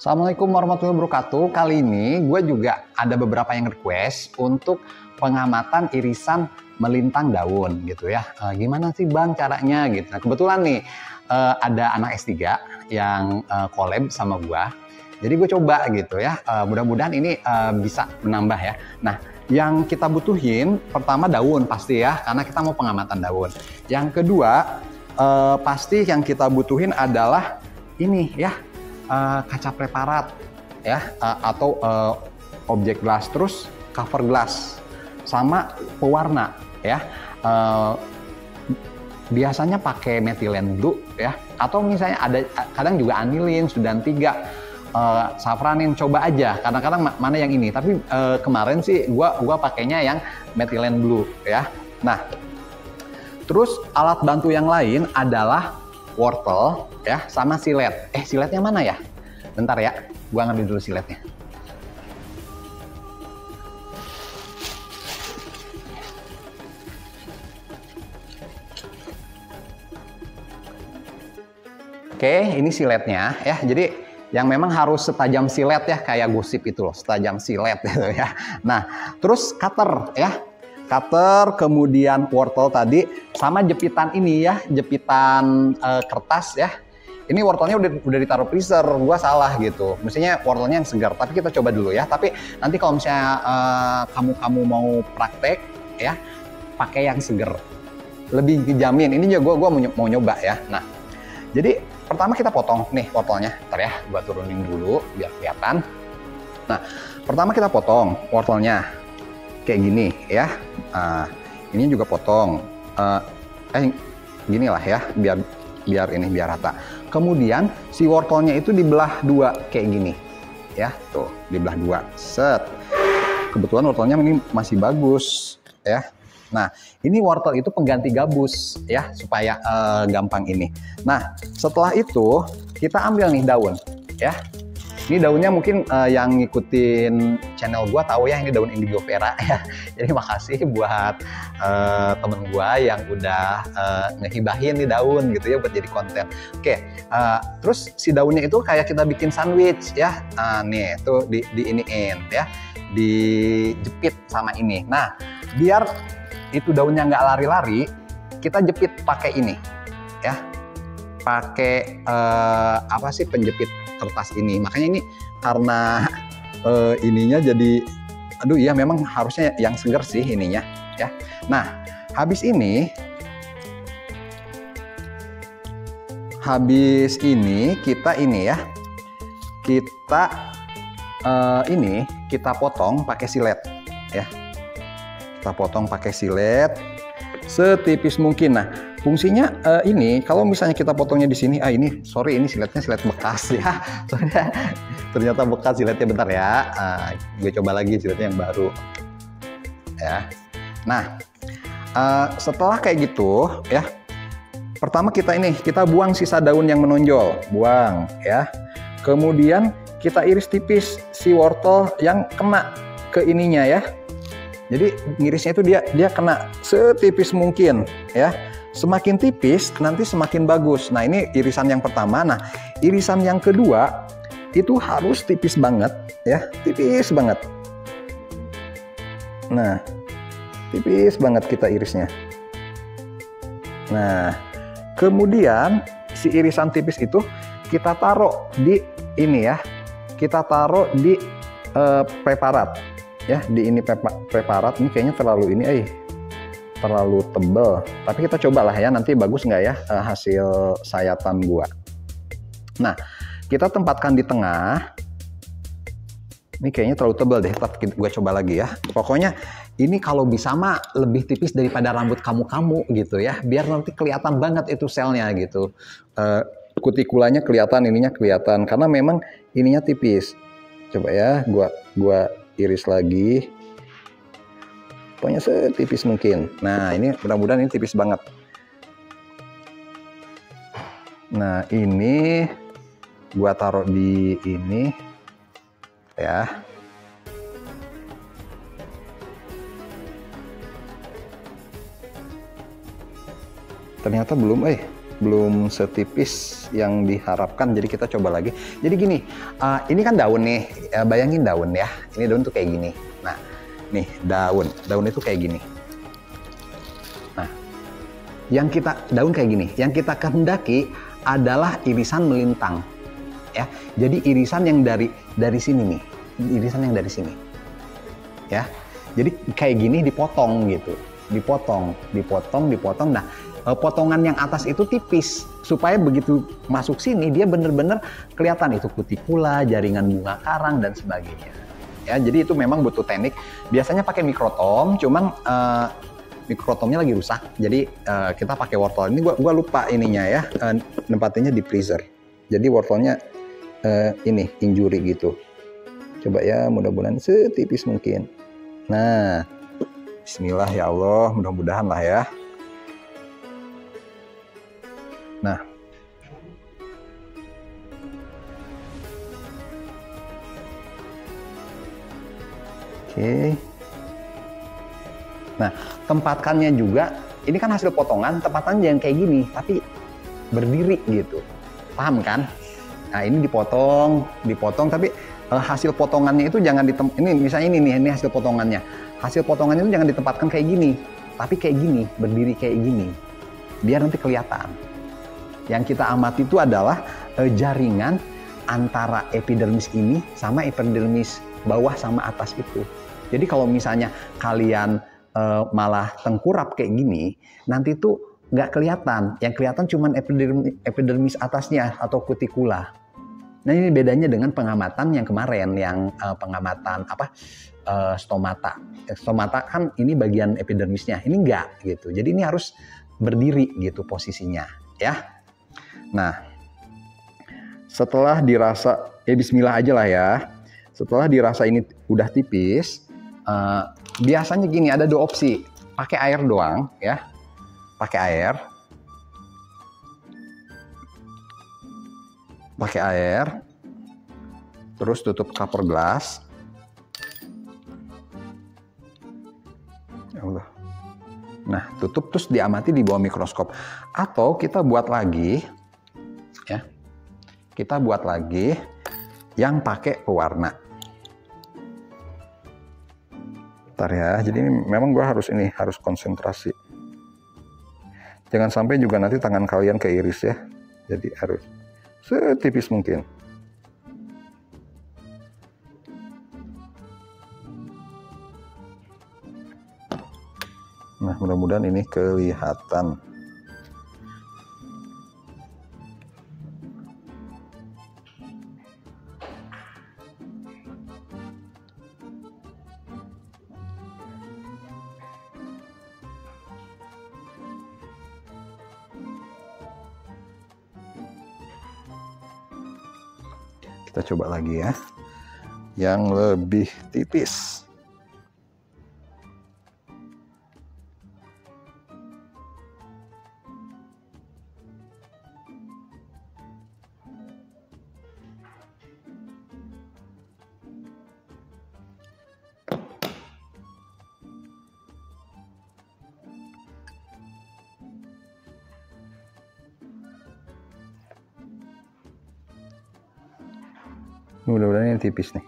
Assalamualaikum warahmatullahi wabarakatuh. Kali ini gue juga ada beberapa yang request untuk pengamatan irisan melintang daun gitu ya. Gimana sih Bang caranya gitu. Nah, kebetulan nih ada anak S3 yang collab sama gue. Jadi gue coba gitu ya. Mudah-mudahan ini bisa menambah ya. Nah, yang kita butuhin pertama daun pasti ya, karena kita mau pengamatan daun. Yang kedua pasti yang kita butuhin adalah ini ya. Kaca preparat ya, atau objek glass, terus cover glass sama pewarna ya. Biasanya pakai metilen blue ya, atau misalnya ada kadang juga anilin, sudan 3, safranin, coba aja kadang-kadang mana yang ini, tapi kemarin sih gua pakainya yang metilen blue ya. Nah, terus alat bantu yang lain adalah wortel ya, sama silet. Siletnya mana ya? Bentar ya, gua ngambil dulu siletnya. Oke, ini siletnya ya. Jadi yang memang harus setajam silet ya, kayak gosip itu loh, setajam silet gitu ya. Nah, terus cutter ya. Cutter, kemudian wortel tadi, sama jepitan ini ya, jepitan kertas ya. Ini wortelnya udah ditaruh freezer, gua salah gitu. Mestinya wortelnya yang segar, tapi kita coba dulu ya. Tapi nanti kalau misalnya kamu mau praktek ya, pakai yang segar. Lebih dijamin. Ini juga gua mau nyoba ya. Nah, jadi pertama kita potong nih wortelnya. Ntar ya, gua turunin dulu biar kelihatan. Nah, pertama kita potong wortelnya. Kayak gini ya. Ini juga potong. Gini lah ya, biar rata. Kemudian si wortelnya itu dibelah dua kayak gini. Ya, tuh, dibelah dua. Set. Kebetulan wortelnya ini masih bagus ya. Nah, ini wortel itu pengganti gabus ya, supaya gampang ini. Nah, setelah itu kita ambil nih daun ya. Ini daunnya mungkin yang ngikutin channel gua tahu ya, ini daun indigo vera ya. Jadi makasih buat temen gua yang udah ngehibahin nih daun gitu ya buat jadi konten. Oke, terus si daunnya itu kayak kita bikin sandwich ya. Nih tuh diiniin ya, dijepit sama ini. Nah, biar itu daunnya nggak lari-lari, kita jepit pakai ini ya. Pakai apa sih, penjepit kertas ini. Makanya ini karena ininya jadi, aduh ya, memang harusnya yang segar sih ininya ya. Nah, habis ini kita ini ya, kita potong pakai silet ya. Kita potong pakai silet setipis mungkin. Nah, fungsinya ini kalau misalnya kita potongnya di sini, ini siletnya silet bekas ya. Soalnya ternyata bekas siletnya, bentar ya. Gue coba lagi siletnya yang baru. Ya. Nah, setelah kayak gitu ya. Pertama kita buang sisa daun yang menonjol, buang ya. Kemudian kita iris tipis si wortel yang kena ke ininya ya. Jadi ngirisnya itu dia kena setipis mungkin ya. Semakin tipis nanti semakin bagus. Nah, ini irisan yang pertama. Nah, irisan yang kedua itu harus tipis banget ya, tipis banget. Nah, tipis banget kita irisnya. Nah, kemudian si irisan tipis itu kita taruh di ini ya. Kita taruh di preparat ya, di ini preparat. Ini kayaknya terlalu terlalu tebel, tapi kita cobalah ya, nanti bagus nggak ya hasil sayatan gua. Nah, kita tempatkan di tengah. Ini kayaknya terlalu tebel deh, tapi gua coba lagi ya. Pokoknya ini kalau bisa mah lebih tipis daripada rambut kamu gitu ya, biar nanti kelihatan banget itu selnya gitu. Kutikulanya kelihatan, ininya kelihatan, karena memang ininya tipis. Coba ya, gua iris lagi. Pokoknya setipis mungkin. Nah, ini mudah-mudahan ini tipis banget. Nah, ini gua taruh di ini ya. Ternyata belum belum setipis yang diharapkan, jadi kita coba lagi. Jadi gini, ini kan daun nih, bayangin daun ya, ini daun tuh kayak gini. Nah, nih daun itu kayak gini. Nah, daun kayak gini, yang kita kehendaki adalah irisan melintang, ya. Jadi irisan yang dari sini nih, irisan yang dari sini, ya. Jadi kayak gini dipotong gitu, dipotong. Nah, potongan yang atas itu tipis supaya begitu masuk sini dia bener-bener kelihatan itu kutikula, jaringan bunga karang dan sebagainya. Ya, jadi itu memang butuh teknik. Biasanya pakai mikrotom, cuman mikrotomnya lagi rusak. Jadi kita pakai wortel. Ini gua lupa ininya ya, nempatinnya di freezer. Jadi wortelnya ini injury gitu. Coba ya, mudah-mudahan setipis mungkin. Nah, bismillah ya Allah, mudah-mudahan lah ya. Nah, oke. Nah, tempatkannya juga, ini kan hasil potongan, tempatkan jangan kayak gini, tapi berdiri gitu. Paham kan? Nah, ini dipotong, tapi hasil potongannya itu jangan ini misalnya ini hasil potongannya. Hasil potongannya itu jangan ditempatkan kayak gini, tapi kayak gini, berdiri kayak gini. Biar nanti kelihatan. Yang kita amati itu adalah jaringan antara epidermis ini sama epidermis bawah sama atas itu. Jadi kalau misalnya kalian malah tengkurap kayak gini, nanti tuh nggak kelihatan. Yang kelihatan cuma epidermis atasnya atau kutikula. Nah, ini bedanya dengan pengamatan yang kemarin, yang pengamatan stomata. Stomata kan ini bagian epidermisnya, ini enggak gitu. Jadi ini harus berdiri gitu posisinya, ya. Nah, setelah dirasa, bismillah aja lah ya. Setelah dirasa ini udah tipis, biasanya gini, ada dua opsi. Pakai air doang ya, pakai air, terus tutup cover gelas. Ya Allah. Nah, tutup terus diamati di bawah mikroskop. Atau kita buat lagi, ya, kita buat lagi yang pakai pewarna. Bentar ya, jadi ini memang gua harus konsentrasi. Jangan sampai juga nanti tangan kalian keiris ya. Jadi harus setipis mungkin. Nah, mudah-mudahan ini kelihatan. Kita coba lagi ya, yang lebih tipis. Mudah-mudahan ini tipis nih.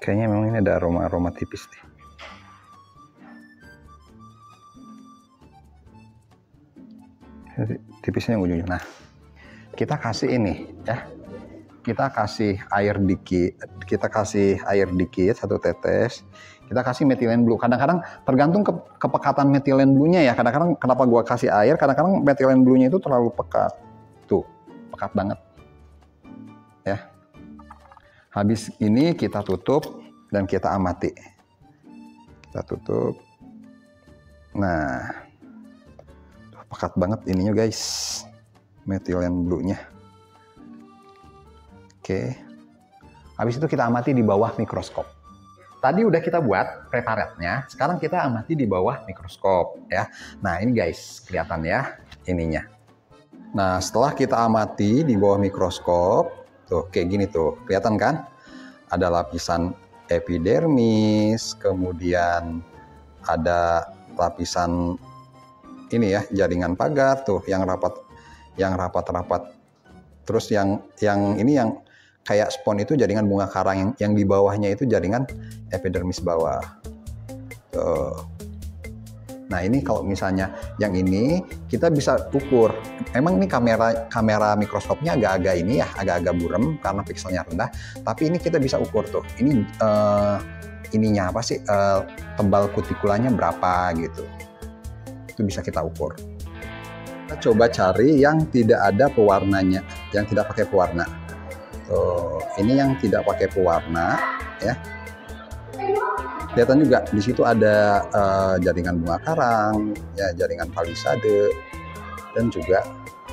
Kayaknya memang ini ada aroma tipis nih. Tipisnya yang ujung. Nah, kita kasih ini ya. Kita kasih air dikit, 1 tetes. Kita kasih metilen blue. Kadang-kadang tergantung kepekatan metilen blue-nya ya. Kadang-kadang kenapa gua kasih air, kadang-kadang metilen blue-nya itu terlalu pekat. Tuh, pekat banget. Ya, habis ini kita tutup dan kita amati. Kita tutup. Nah, pekat banget ininya guys, metilen blue-nya. Oke, habis itu kita amati di bawah mikroskop. Tadi udah kita buat preparatnya, sekarang kita amati di bawah mikroskop ya. Nah ini guys, kelihatan ya ininya. Nah setelah kita amati di bawah mikroskop, tuh kayak gini tuh, kelihatan kan? Ada lapisan epidermis, kemudian ada lapisan ini ya, jaringan pagar tuh yang rapat-rapat. Terus yang ini yang kayak spon itu jaringan bunga karang, yang di bawahnya itu jaringan epidermis bawah. Tuh. Nah ini kalau misalnya yang ini kita bisa ukur. Emang ini kamera mikroskopnya agak-agak ini ya, agak-agak burem karena pikselnya rendah. Tapi ini kita bisa ukur tuh. Ini ininya apa sih? Tebal kutikulanya berapa gitu. Itu bisa kita ukur. Kita coba cari yang tidak ada pewarnanya, yang tidak pakai pewarna. Tuh, ini yang tidak pakai pewarna ya. Kelihatan juga di situ ada jaringan bunga karang, ya, jaringan palisade, dan juga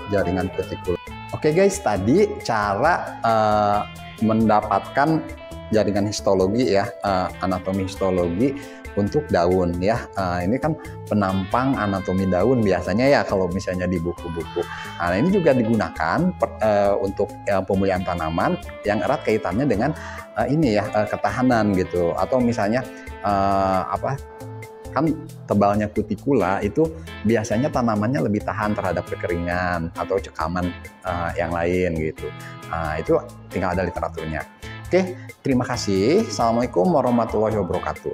jaringan kutikula. Oke guys, tadi cara mendapatkan jaringan histologi ya, anatomi histologi untuk daun ya. Ini kan penampang anatomi daun biasanya ya kalau misalnya di buku-buku. Nah ini juga digunakan untuk pemulihan tanaman yang erat kaitannya dengan ini ya, ketahanan gitu. Atau misalnya kan tebalnya kutikula itu biasanya tanamannya lebih tahan terhadap kekeringan atau cekaman yang lain gitu. Itu tinggal ada literaturnya. Oke, terima kasih. Assalamualaikum warahmatullahi wabarakatuh.